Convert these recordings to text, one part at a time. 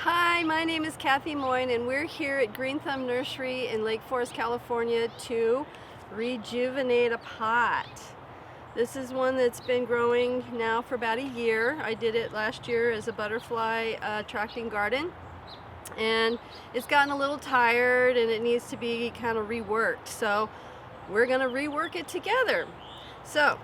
Hi, my name is Kathy Moyne and we're here at Green Thumb Nursery in Lake Forest, California to rejuvenate a pot. This is one that's been growing now for about a year. I did it last year as a butterfly attracting garden, and it's gotten a little tired and it needs to be kind of reworked. So we're going to rework it together. So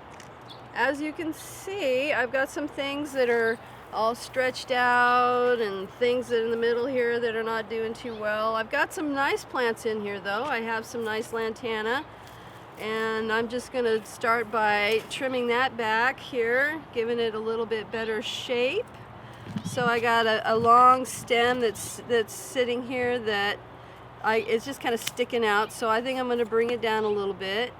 as you can see, I've got some things that are all stretched out and things that in the middle here that are not doing too well. I've got some nice plants in here though. I have some nice lantana, and I'm just going to start by trimming that back here, giving it a little bit better shape. So I got a long stem that's sitting here that it's just kind of sticking out, so I think I'm going to bring it down a little bit.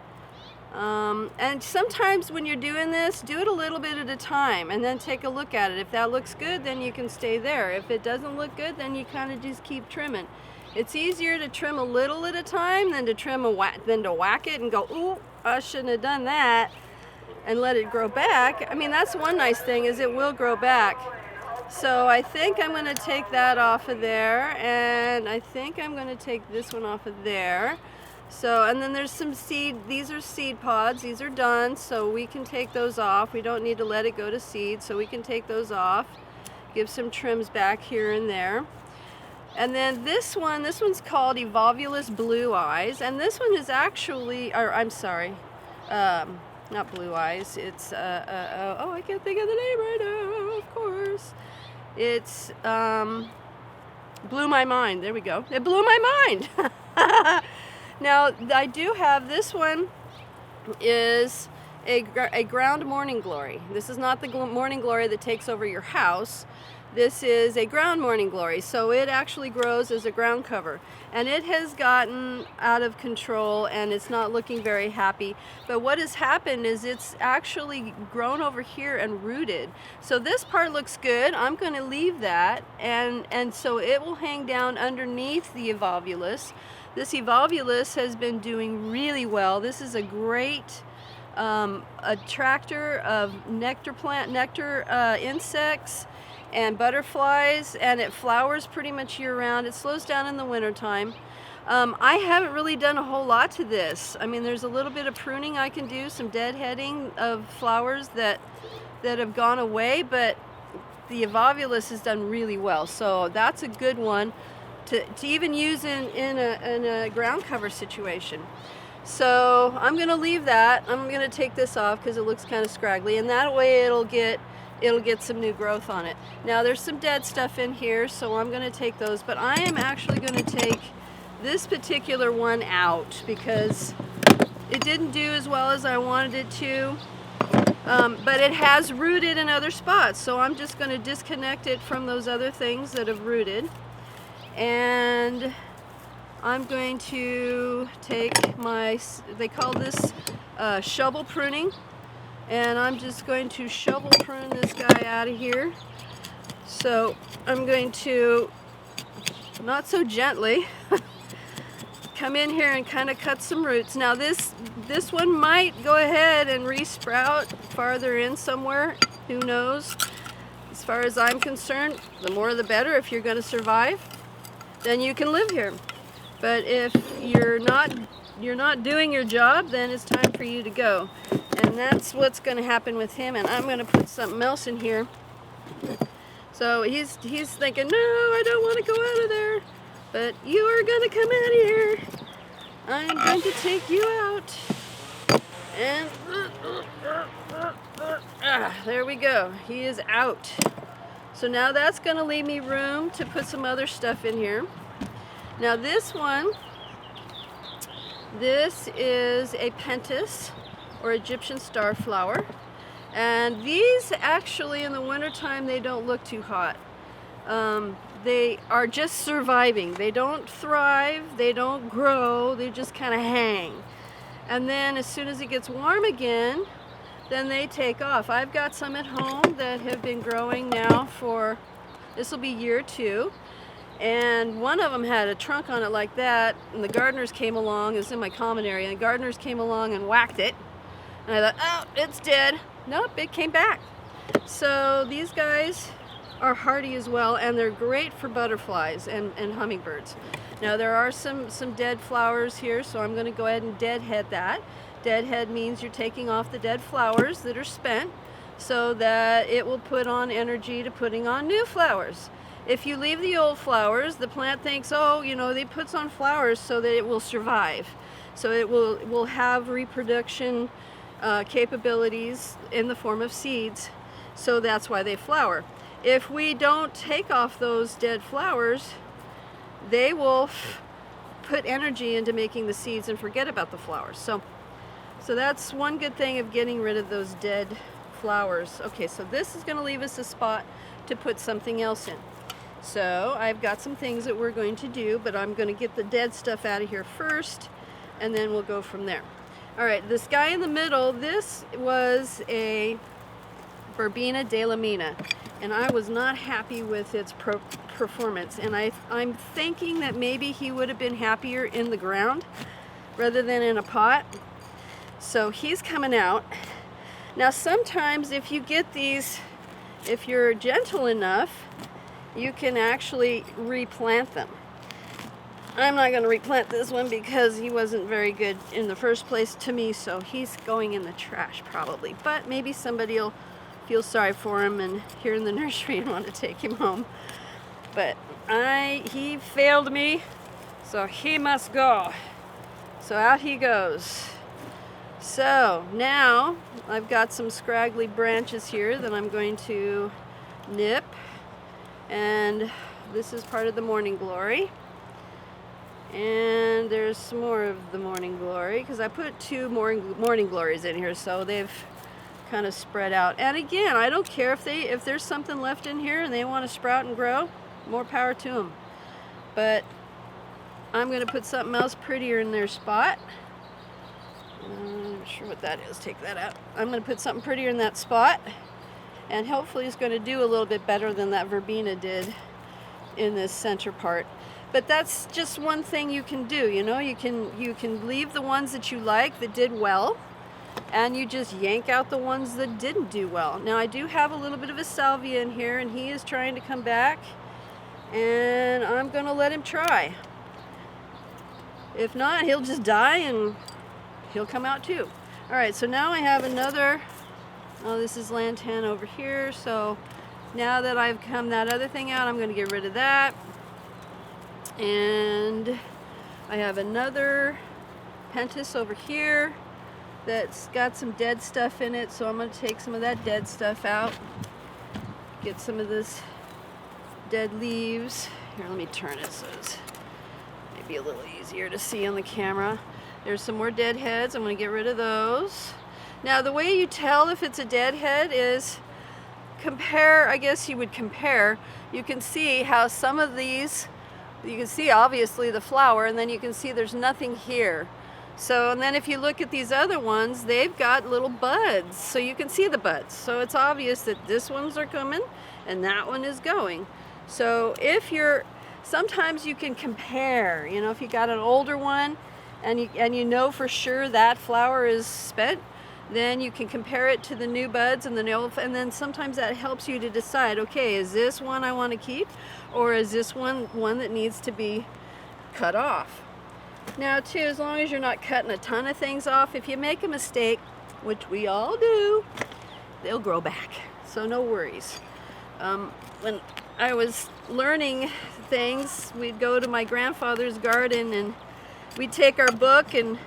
And sometimes when you're doing this, do it a little bit at a time and then take a look at it. If that looks good, then you can stay there. If it doesn't look good, then you kind of just keep trimming. It's easier to trim a little at a time than to whack it and go, ooh, I shouldn't have done that, and let it grow back. I mean, that's one nice thing, is it will grow back. So I think I'm going to take that off of there, and I think I'm going to take this one off of there. So, and then there's some seed, these are seed pods, these are done, so we can take those off. We don't need to let it go to seed, so we can take those off. Give some trims back here and there. And then this one's called Evolvulus Blue Eyes, and this one is actually, or I'm sorry, not Blue Eyes, it's, oh, I can't think of the name right now, of course. It's, blew my mind, there we go. It blew my mind. Now, I do have, this one is a ground morning glory. This is not the morning glory that takes over your house. This is a ground morning glory, so it actually grows as a ground cover. And it has gotten out of control and it's not looking very happy. But what has happened is it's actually grown over here and rooted. So this part looks good. I'm going to leave that, and so it will hang down underneath the Evolvulus. This Evolvulus has been doing really well. This is a great attractor of nectar insects and butterflies, and it flowers pretty much year-round. It slows down in the wintertime. I haven't really done a whole lot to this. I mean, there's a little bit of pruning I can do, some deadheading of flowers that have gone away, but the Evolvulus has done really well. So that's a good one to even use in a ground cover situation. So I'm going to leave that. I'm going to take this off because it looks kind of scraggly, and that way it'll get some new growth on it. Now there's some dead stuff in here, so I'm going to take those, but I am actually going to take this particular one out because it didn't do as well as I wanted it to, but it has rooted in other spots, so I'm just going to disconnect it from those other things that have rooted, and I'm going to take my, they call this shovel pruning, and I'm just going to shovel prune this guy out of here. So I'm going to, not so gently, come in here and kind of cut some roots. Now this one might go ahead and re-sprout farther in somewhere, who knows. As far as I'm concerned, the more the better. If you're going to survive, then you can live here. But if you're not doing your job, then it's time for you to go. And that's what's going to happen with him. And I'm going to put something else in here. So he's thinking, no, I don't want to go out of there. But you are going to come out of here. I'm going to take you out. And there we go. He is out. So now that's going to leave me room to put some other stuff in here. Now this one, this is a pentas, or Egyptian starflower, and these actually in the wintertime they don't look too hot. They are just surviving. They don't thrive, they don't grow, they just kind of hang. And then as soon as it gets warm again, then they take off. I've got some at home that have been growing now for, this will be year 2. And one of them had a trunk on it like that, and the gardeners came along, it's in my common area, and the gardeners came along and whacked it. And I thought, oh, it's dead. Nope, it came back. So these guys are hardy as well, and they're great for butterflies and hummingbirds. Now there are some dead flowers here, so I'm going to go ahead and deadhead that. Deadhead means you're taking off the dead flowers that are spent so that it will put on energy to putting on new flowers. If you leave the old flowers, the plant thinks, oh, you know, they puts on flowers so that it will survive. So it will have reproduction capabilities in the form of seeds. So that's why they flower. If we don't take off those dead flowers, they will put energy into making the seeds and forget about the flowers. So that's one good thing of getting rid of those dead flowers. Okay, so this is going to leave us a spot to put something else in. So I've got some things that we're going to do, but I'm going to get the dead stuff out of here first, and then we'll go from there. All right, this guy in the middle, this was a Verbena de la Mina, and I was not happy with its performance, and I'm thinking that maybe he would have been happier in the ground rather than in a pot. So he's coming out. Now sometimes if you get these, if you're gentle enough, you can actually replant them. I'm not going to replant this one because he wasn't very good in the first place to me, so he's going in the trash probably. But maybe somebody will feel sorry for him and here in the nursery and want to take him home. But he failed me, so he must go. So out he goes. So now I've got some scraggly branches here that I'm going to nip, and this is part of the morning glory. And there's some more of the morning glory because I put two morning glories in here, so they've kind of spread out. And again, I don't care if there's something left in here and they want to sprout and grow, more power to them. But I'm going to put something else prettier in their spot. I'm not sure what that is. Take that out. I'm going to put something prettier in that spot, and hopefully it's going to do a little bit better than that verbena did in this center part. But that's just one thing you can do, you know. You can leave the ones that you like that did well, and you just yank out the ones that didn't do well. Now I do have a little bit of a salvia in here, and he is trying to come back, and I'm going to let him try. If not, he'll just die and he'll come out too. All right, so now I have another, oh, this is Lantan over here. So now that I've come that other thing out, I'm going to get rid of that. And I have another pentas over here that's got some dead stuff in it, so I'm going to take some of that dead stuff out, get some of this dead leaves. Here, let me turn it so it's maybe a little easier to see on the camera. There's some more dead heads. I'm going to get rid of those. Now the way you tell if it's a dead head is compare, I guess you would compare. You can see how some of these, you can see obviously the flower, and then you can see there's nothing here. So, and then if you look at these other ones, they've got little buds, so you can see the buds. So it's obvious that this ones are coming and that one is going. So if you're, sometimes you can compare, you know, if you got an older one and you know for sure that flower is spent, then you can compare it to the new buds and the new, and then sometimes that helps you to decide, okay, is this one I want to keep, or is this one that needs to be cut off? Now too, as long as you're not cutting a ton of things off, if you make a mistake, which we all do, they'll grow back, so no worries. When I was learning things, we'd go to my grandfather's garden and we'd take our book and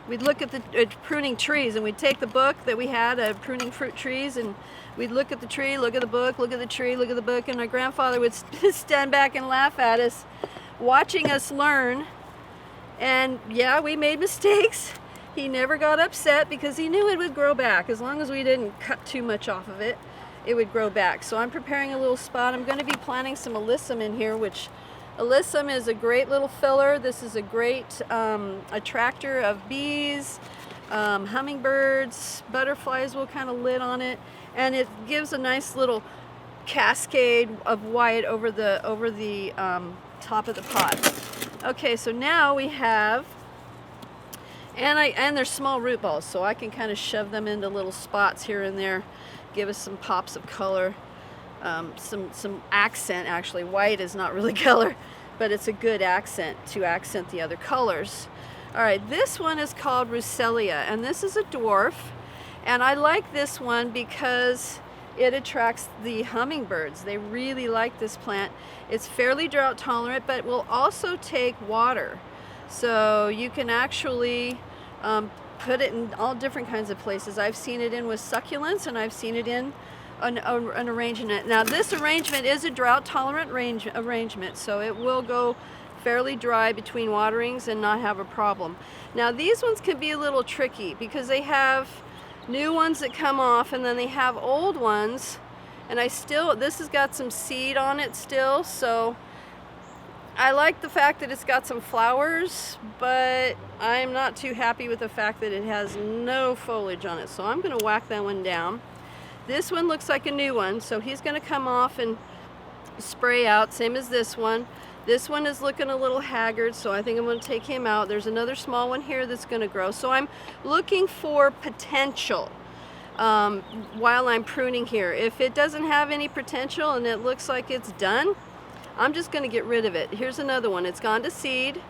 we'd look at the pruning trees, and we'd take the book that we had, pruning fruit trees, and we'd look at the tree, look at the book, look at the tree, look at the book, and my grandfather would stand back and laugh at us, watching us learn. And yeah, we made mistakes. He never got upset because he knew it would grow back. As long as we didn't cut too much off of it, it would grow back. So I'm preparing a little spot. I'm going to be planting some alyssum in here, which alyssum is a great little filler. This is a great attractor of bees, hummingbirds, butterflies will kind of lit on it, and it gives a nice little cascade of white over the top of the pot. Okay, so now we have, and they're small root balls, so I can kind of shove them into little spots here and there, give us some pops of color. some accent. Actually, white is not really color, but it's a good accent to accent the other colors. All right, this one is called Russellia, and this is a dwarf, and I like this one because it attracts the hummingbirds. They really like this plant. It's fairly drought tolerant, but will also take water. So you can actually put it in all different kinds of places. I've seen it in with succulents, and I've seen it in an arrangement. Now this arrangement is a drought tolerant arrangement, so it will go fairly dry between waterings and not have a problem. Now these ones can be a little tricky because they have new ones that come off, and then they have old ones, and this has got some seed on it still, so I like the fact that it's got some flowers, but I'm not too happy with the fact that it has no foliage on it, so I'm going to whack that one down. This one looks like a new one, so he's going to come off and spray out, same as this one. This one is looking a little haggard, so I think I'm going to take him out. There's another small one here that's going to grow. So I'm looking for potential while I'm pruning here. If it doesn't have any potential and it looks like it's done, I'm just going to get rid of it. Here's another one. It's gone to seed,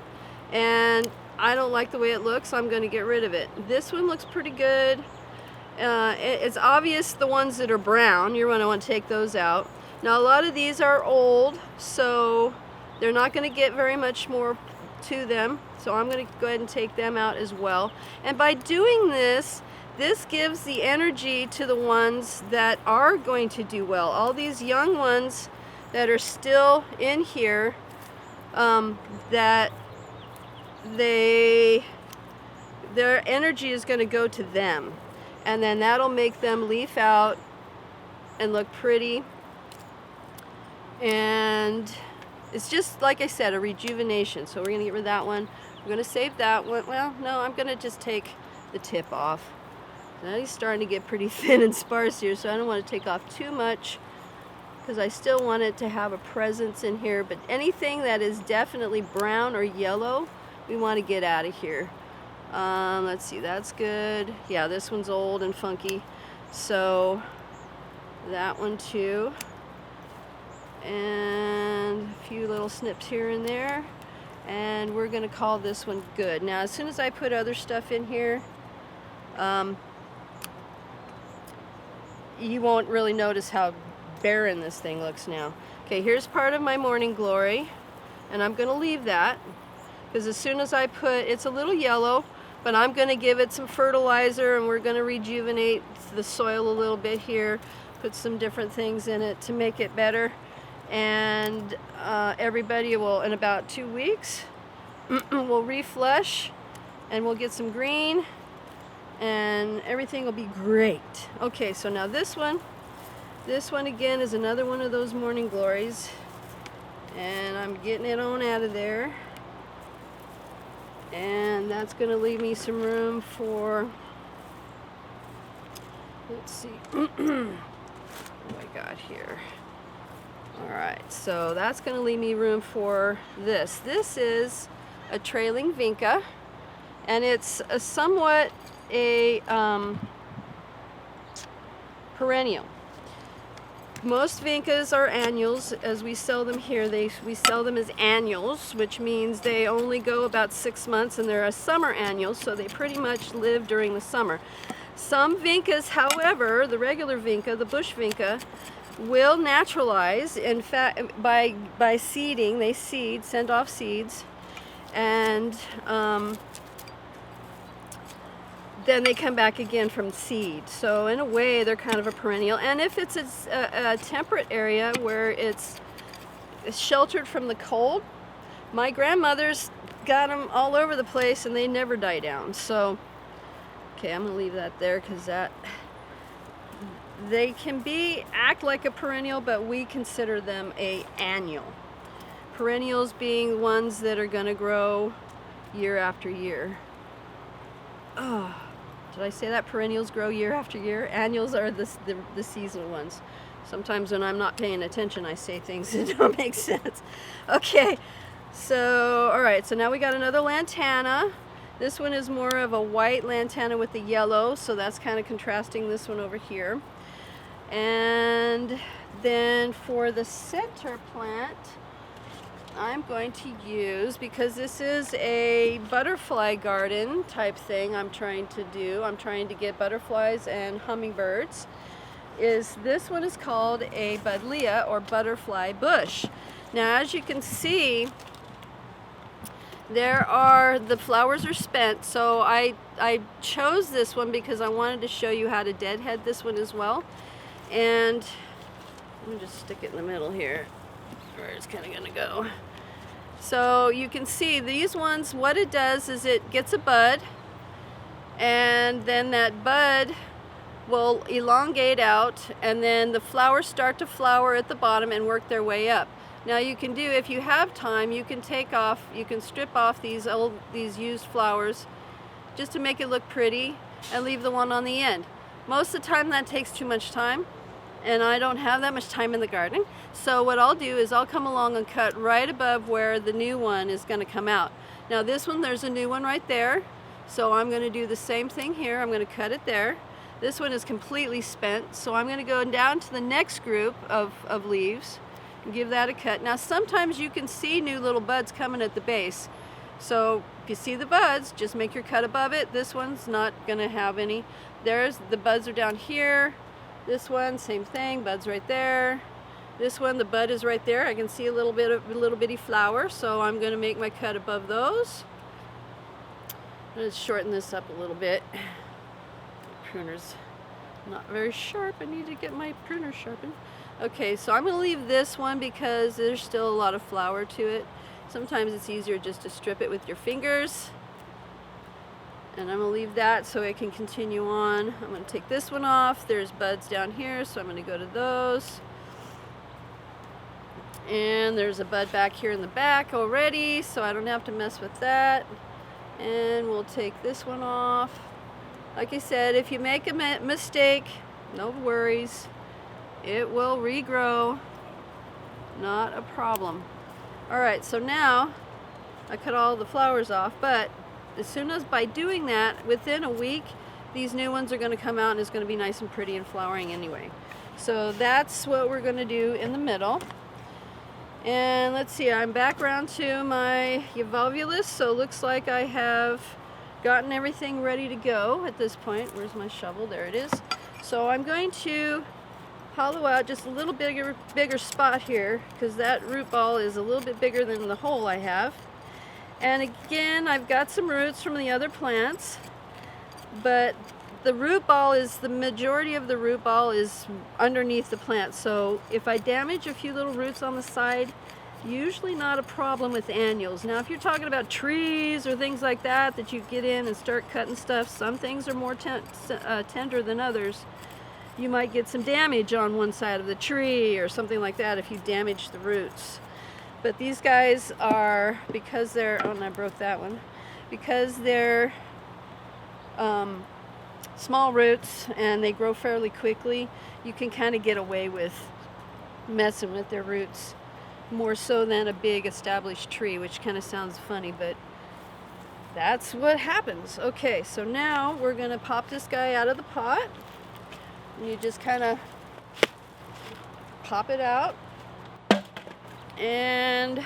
and I don't like the way it looks, so I'm going to get rid of it. This one looks pretty good. It's obvious the ones that are brown, you're going to want to take those out. Now a lot of these are old, so they're not going to get very much more to them, so I'm going to go ahead and take them out as well. And by doing this, this gives the energy to the ones that are going to do well. All these young ones that are still in here, that their energy is going to go to them, and then that'll make them leaf out and look pretty. And it's just, like I said, a rejuvenation. So we're going to get rid of that one. We're going to save that one. Well, no, I'm going to just take the tip off. Now he's starting to get pretty thin and sparse here, so I don't want to take off too much because I still want it to have a presence in here. But anything that is definitely brown or yellow, we want to get out of here. Let's see, that's good. Yeah, this one's old and funky. So that one too. And a few little snips here and there, and we're going to call this one good. Now as soon as I put other stuff in here, you won't really notice how barren this thing looks now. Okay, here's part of my morning glory, and I'm going to leave that because as soon as I put, it's a little yellow, but I'm going to give it some fertilizer, and we're going to rejuvenate the soil a little bit here, put some different things in it to make it better. And everybody will, in about 2 weeks, we'll reflush, and we'll get some green, and everything will be great. Okay, so now this one again is another one of those morning glories, and I'm getting it on out of there, and that's going to leave me some room for, let's see, what do I got here? Alright, so that's going to leave me room for this. This is a trailing vinca, and it's somewhat a perennial. Most vincas are annuals, as we sell them here. We sell them as annuals, which means they only go about 6 months, and they're a summer annual, so they pretty much live during the summer. Some vincas, however, the regular vinca, the bush vinca, will naturalize. In fact, by seeding, they send off seeds, and then they come back again from seed. So in a way, they're kind of a perennial. And if it's a temperate area where it's sheltered from the cold, my grandmother's got them all over the place, and they never die down. So, okay, I'm gonna leave that there because they can act like a perennial, but we consider them a annual. Perennials being ones that are going to grow year after year. Oh, did I say that? Perennials grow year after year. Annuals are the seasonal ones. Sometimes when I'm not paying attention, I say things that don't make sense. Okay, so all right. So now we got another lantana. This one is more of a white lantana with the yellow, so that's kind of contrasting this one over here. And then for the center plant, I'm going to use, because this is a butterfly garden type thing I'm trying to do. I'm trying to get butterflies and hummingbirds. This one is called a buddleia or butterfly bush. Now, as you can see, the flowers are spent, so I chose this one because I wanted to show you how to deadhead this one as well. And let me just stick it in the middle here, where it's kind of going to go. So you can see these ones, what it does is it gets a bud, and then that bud will elongate out, and then the flowers start to flower at the bottom and work their way up. Now you can do, if you have time, you can strip off these used flowers just to make it look pretty and leave the one on the end. Most of the time that takes too much time, and I don't have that much time in the garden. So what I'll do is I'll come along and cut right above where the new one is going to come out. Now this one, there's a new one right there, so I'm going to do the same thing here. I'm going to cut it there. This one is completely spent, so I'm going to go down to the next group of leaves and give that a cut. Now sometimes you can see new little buds coming at the base, so if you see the buds, just make your cut above it. This one's not going to have any. The buds are down here. This one, same thing, buds right there. This one, the bud is right there. I can see a little bitty flower, so I'm going to make my cut above those. Let's shorten this up a little bit. Pruner's not very sharp. I need to get my pruner sharpened. Okay, so I'm going to leave this one because there's still a lot of flower to it. Sometimes it's easier just to strip it with your fingers. And I'm going to leave that so it can continue on. I'm going to take this one off. There's buds down here, so I'm going to go to those. And there's a bud back here in the back already, so I don't have to mess with that. And we'll take this one off. Like I said, if you make a mistake, no worries. It will regrow. Not a problem. Alright, so now I cut all the flowers off, but as soon as by doing that, within a week, these new ones are going to come out and it's going to be nice and pretty and flowering anyway. So that's what we're going to do in the middle. And let's see, I'm back around to my evolvulus, so it looks like I have gotten everything ready to go at this point. Where's my shovel? There it is. So I'm going to hollow out just a little bigger spot here, because that root ball is a little bit bigger than the hole I have. And again, I've got some roots from the other plants, but the majority of the root ball is underneath the plant. So if I damage a few little roots on the side, usually not a problem with annuals. Now if you're talking about trees or things like that you get in and start cutting stuff, some things are more tender than others. You might get some damage on one side of the tree or something like that if you damage the roots. But these guys are, because they're, oh, and I broke that one, because they're small roots and they grow fairly quickly, you can kind of get away with messing with their roots more so than a big established tree, which kind of sounds funny, but that's what happens. Okay, so now we're going to pop this guy out of the pot. And you just kind of pop it out. And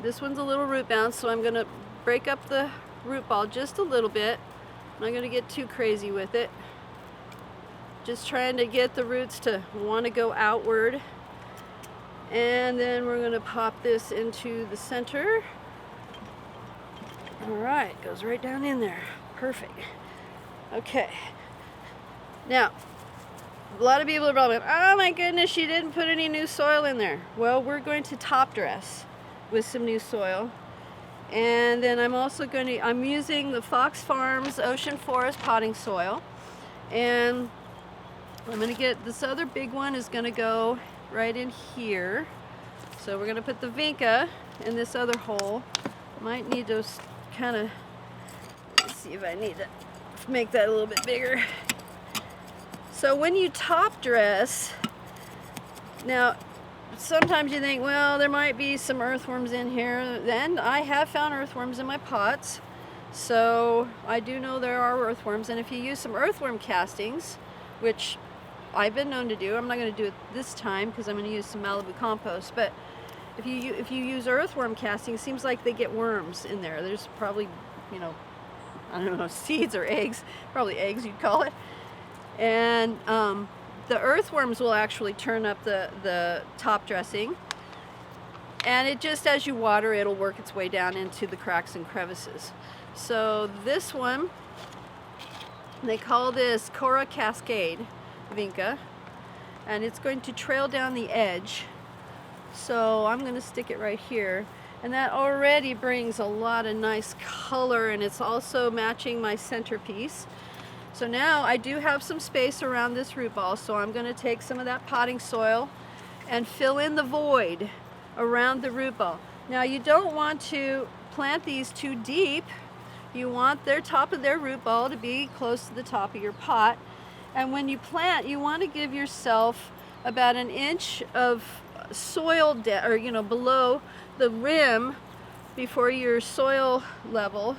this one's a little root bound, so I'm going to break up the root ball just a little bit. I'm not going to get too crazy with it. Just trying to get the roots to want to go outward. And then we're going to pop this into the center. Alright, goes right down in there. Perfect. Okay. Now, a lot of people are probably, oh my goodness, she didn't put any new soil in there. Well, we're going to top dress with some new soil. And then I'm using the Fox Farms Ocean Forest potting soil. And I'm going to get, this other big one is going to go right in here. So we're going to put the vinca in this other hole. Might need to kind of, let's see if I need to make that a little bit bigger. So when you top dress, now sometimes you think, well, there might be some earthworms in here. Then I have found earthworms in my pots, so I do know there are earthworms. And if you use some earthworm castings, which I've been known to do. I'm not going to do it this time because I'm going to use some Malibu compost. But if you use earthworm casting, it seems like they get worms in there. There's probably, you know, I don't know, seeds or eggs, probably eggs you'd call it. And the earthworms will actually turn up the top dressing. And it just, as you water, it'll work its way down into the cracks and crevices. So this one, they call this Cora Cascade Vinca, and it's going to trail down the edge. So I'm going to stick it right here, and that already brings a lot of nice color, and it's also matching my centerpiece. So now I do have some space around this root ball, so I'm going to take some of that potting soil and fill in the void around the root ball. Now you don't want to plant these too deep. You want their top of their root ball to be close to the top of your pot. And when you plant, you want to give yourself about an inch of soil or below the rim before your soil level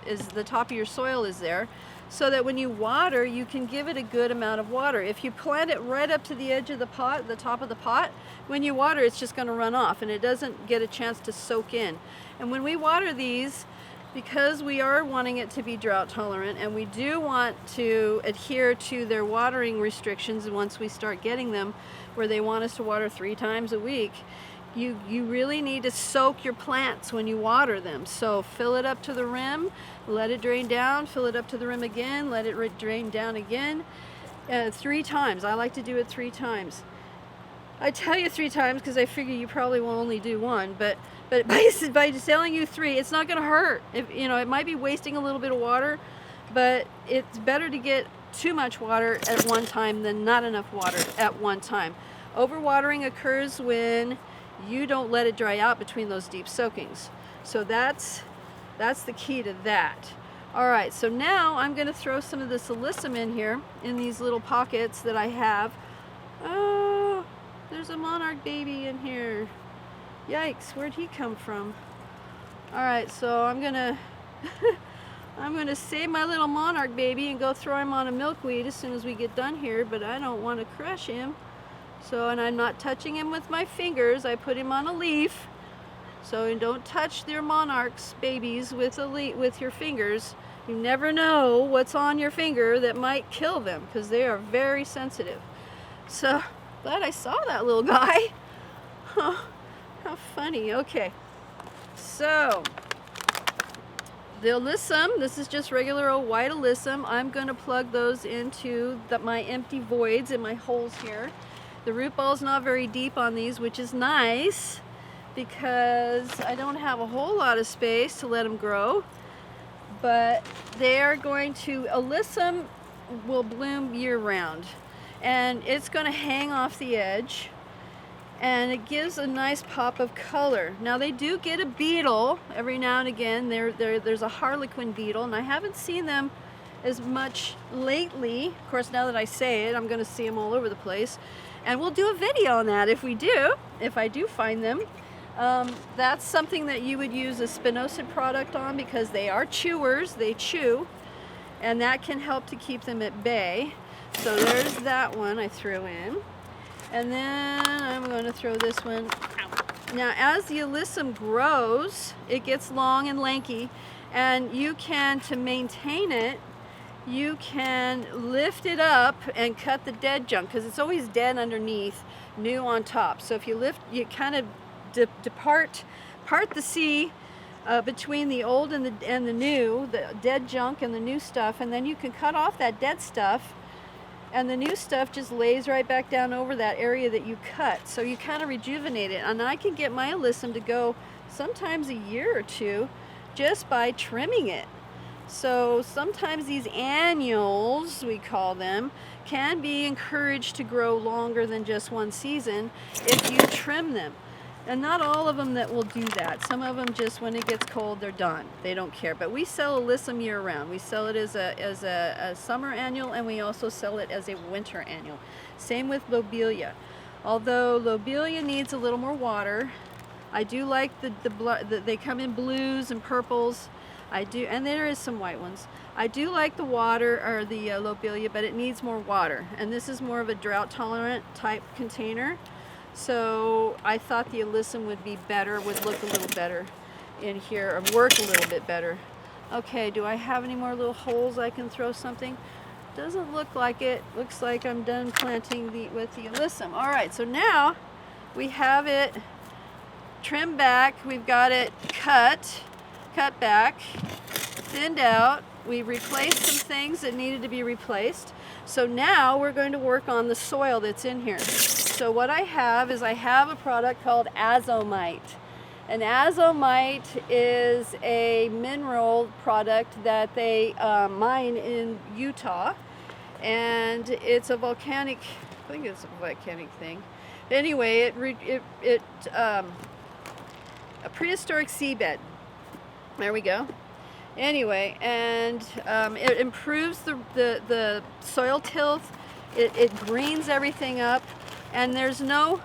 is the top of your soil is there, so that when you water, you can give it a good amount of water. If you plant it right up to the edge of the pot, the top of the pot, when you water, it's just going to run off and it doesn't get a chance to soak in. And when we water these, because we are wanting it to be drought tolerant, and we do want to adhere to their watering restrictions once we start getting them, where they want us to water 3 times a week, you really need to soak your plants when you water them. So fill it up to the rim, let it drain down, fill it up to the rim again, let it drain down again, 3 times. I like to do it 3 times. I tell you 3 times because I figure you probably will only do 1, but by telling you 3, it's not going to hurt. It might be wasting a little bit of water, but it's better to get too much water at one time than not enough water at one time. Overwatering occurs when you don't let it dry out between those deep soakings. So that's the key to that. All right, so now I'm going to throw some of this alyssum in here in these little pockets that I have. Oh, there's a monarch baby in here. Yikes, where'd he come from? All right, so I'm gonna save my little monarch baby and go throw him on a milkweed as soon as we get done here, but I don't want to crush him. So, and I'm not touching him with my fingers. I put him on a leaf. So don't touch their monarchs babies with your fingers. You never know what's on your finger that might kill them because they are very sensitive. So glad I saw that little guy. Oh, how funny. Okay, so the alyssum, this is just regular old white alyssum. I'm going to plug those into my empty voids in my holes here. The root ball's not very deep on these, which is nice because I don't have a whole lot of space to let them grow. But they are going to, alyssum will bloom year round, and it's going to hang off the edge, and it gives a nice pop of color. Now they do get a beetle every now and again. There's a harlequin beetle, and I haven't seen them as much lately. Of course, now that I say it, I'm going to see them all over the place. And we'll do a video on that if I do find them. That's something that you would use a spinosad product on because they are chewers, they chew, and that can help to keep them at bay. So there's that one I threw in. And then I'm going to throw this one out. Now as the alyssum grows, it gets long and lanky, and you can, to maintain it, you can lift it up and cut the dead junk because it's always dead underneath, new on top. So if you lift, you kind of part the sea between the old and the new, the dead junk and the new stuff, and then you can cut off that dead stuff, and the new stuff just lays right back down over that area that you cut. So you kind of rejuvenate it, and I can get my alyssum to go sometimes a year or 2 just by trimming it. So sometimes these annuals, we call them, can be encouraged to grow longer than just 1 season if you trim them. And not all of them that will do that. Some of them just, when it gets cold, they're done. They don't care. But we sell alyssum year round. We sell it as a summer annual, and we also sell it as a winter annual. Same with lobelia. Although lobelia needs a little more water, I do like they come in blues and purples. I do, and there is some white ones. I do like the water, or the lobelia, but it needs more water. And this is more of a drought tolerant type container. So I thought the alyssum would be better, would look a little better in here, or work a little bit better. Okay, do I have any more little holes I can throw something? Doesn't look like it. Looks like I'm done planting with the alyssum. All right, so now we have it trimmed back. We've got it cut back, thinned out. We replaced some things that needed to be replaced. So now we're going to work on the soil that's in here. So what I have is I have a product called azomite. And azomite is a mineral product that they mine in Utah. And it's a volcanic, I think it's a volcanic thing. Anyway, a prehistoric seabed. There we go. Anyway, and it improves the soil tilth. It greens everything up. And there's no,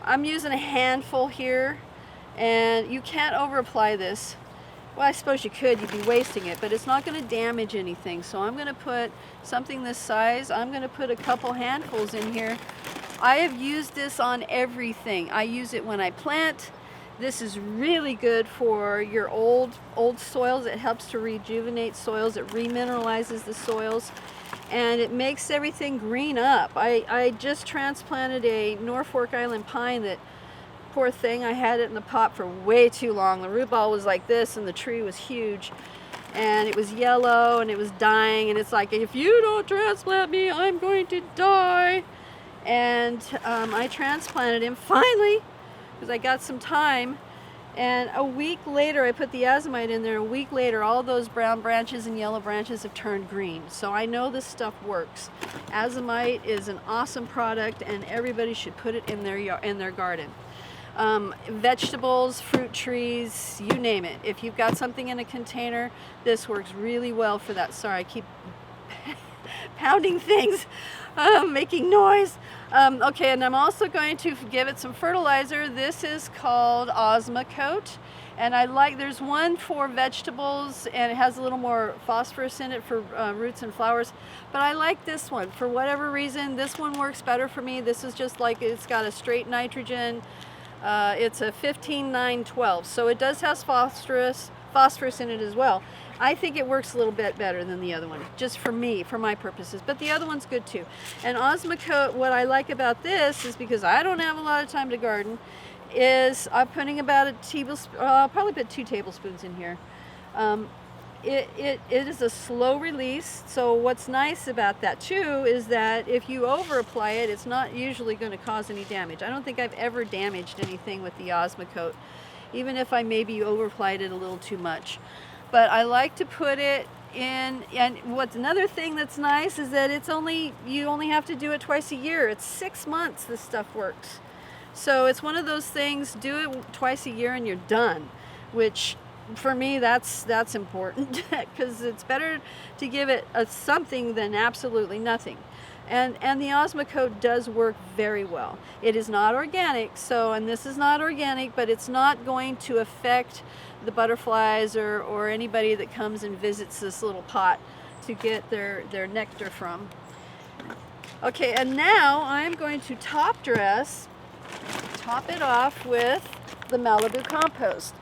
I'm using a handful here, and you can't over apply this. Well, I suppose you could, you'd be wasting it, but it's not going to damage anything. So I'm going to put something this size. I'm going to put a couple handfuls in here. I have used this on everything. I use it when I plant. This is really good for your old soils. It helps to rejuvenate soils. It remineralizes the soils, and it makes everything green up. I just transplanted a Norfolk Island pine that, poor thing, I had it in the pot for way too long. The root ball was like this, and the tree was huge, and it was yellow, and it was dying, and it's like, if you don't transplant me, I'm going to die. And I transplanted him finally, because I got some time, and a week later I put the azomite in there. A week later, all those brown branches and yellow branches have turned green. So I know this stuff works. Azomite is an awesome product, and everybody should put it in their garden. Vegetables, fruit trees, you name it. If you've got something in a container, this works really well for that. Sorry, I keep pounding things, making noise. Okay, and I'm also going to give it some fertilizer. This is called Osmocote, and there's one for vegetables, and it has a little more phosphorus in it for roots and flowers, but I like this one. For whatever reason, this one works better for me. This is just like, it's got a straight nitrogen. It's a 15-9-12, so it does have phosphorus in it as well. I think it works a little bit better than the other one, just for me, for my purposes, but the other one's good too. And Osmocote, what I like about this is, because I don't have a lot of time to garden, is I'm putting about a tablespoon, I'll probably put 2 tablespoons in here. It is a slow release, so what's nice about that too is that if you over apply it, it's not usually going to cause any damage. I don't think I've ever damaged anything with the Osmocote, even if I maybe over applied it a little too much. But I like to put it in, and what's another thing that's nice is that you only have to do it twice a year. It's 6 months this stuff works. So it's one of those things, do it twice a year and you're done, which for me that's important, because it's better to give it something than absolutely nothing. And the Osmocote does work very well. It is not organic, and this is not organic, but it's not going to affect the butterflies or anybody that comes and visits this little pot to get their nectar from. Okay, and now I'm going to top it off with the Malibu compost.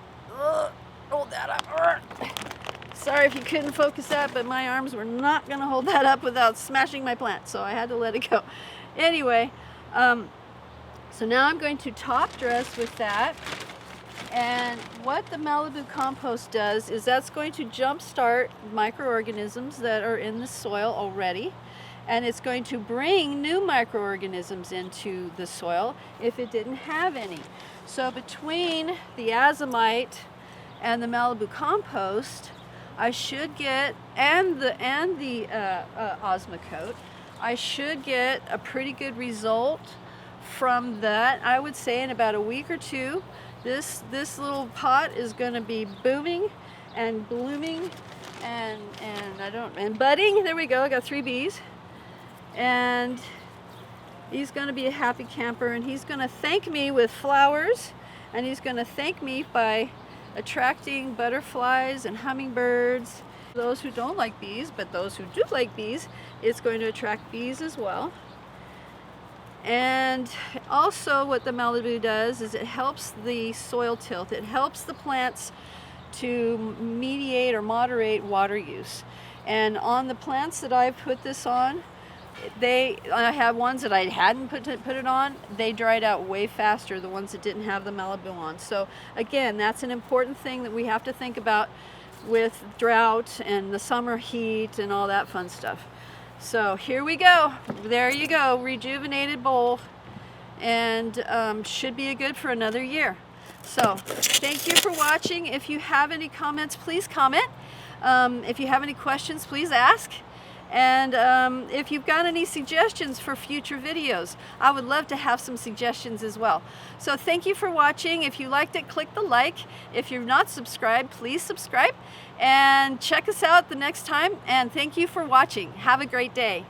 Hold that up. Sorry if you couldn't focus that, but my arms were not going to hold that up without smashing my plant, so I had to let it go. Anyway, so now I'm going to top dress with that. And what the Malibu compost does is that's going to jumpstart microorganisms that are in the soil already, and it's going to bring new microorganisms into the soil if it didn't have any. So between the azomite and the Malibu compost, I should get, and the Osmocote, I should get a pretty good result from that. I would say in about a week or two, this little pot is going to be booming and blooming and budding. There we go. I got 3 bees, and he's going to be a happy camper, and he's going to thank me with flowers, and he's going to thank me by attracting butterflies and hummingbirds. Those who don't like bees, but those who do like bees, it's going to attract bees as well. And also what the Malibu does is it helps the soil tilth. It helps the plants to mediate or moderate water use. And on the plants that I've put this on, I have ones that I hadn't put it on, they dried out way faster, the ones that didn't have the Malibu on. So again, that's an important thing that we have to think about with drought and the summer heat and all that fun stuff. So here we go. There you go, rejuvenated bowl, and should be good for another year. So thank you for watching. If you have any comments, please comment. If you have any questions, please ask. And if you've got any suggestions for future videos, I would love to have some suggestions as well. So thank you for watching. If you liked it, click the like. If you're not subscribed, please subscribe. And check us out the next time. And thank you for watching. Have a great day.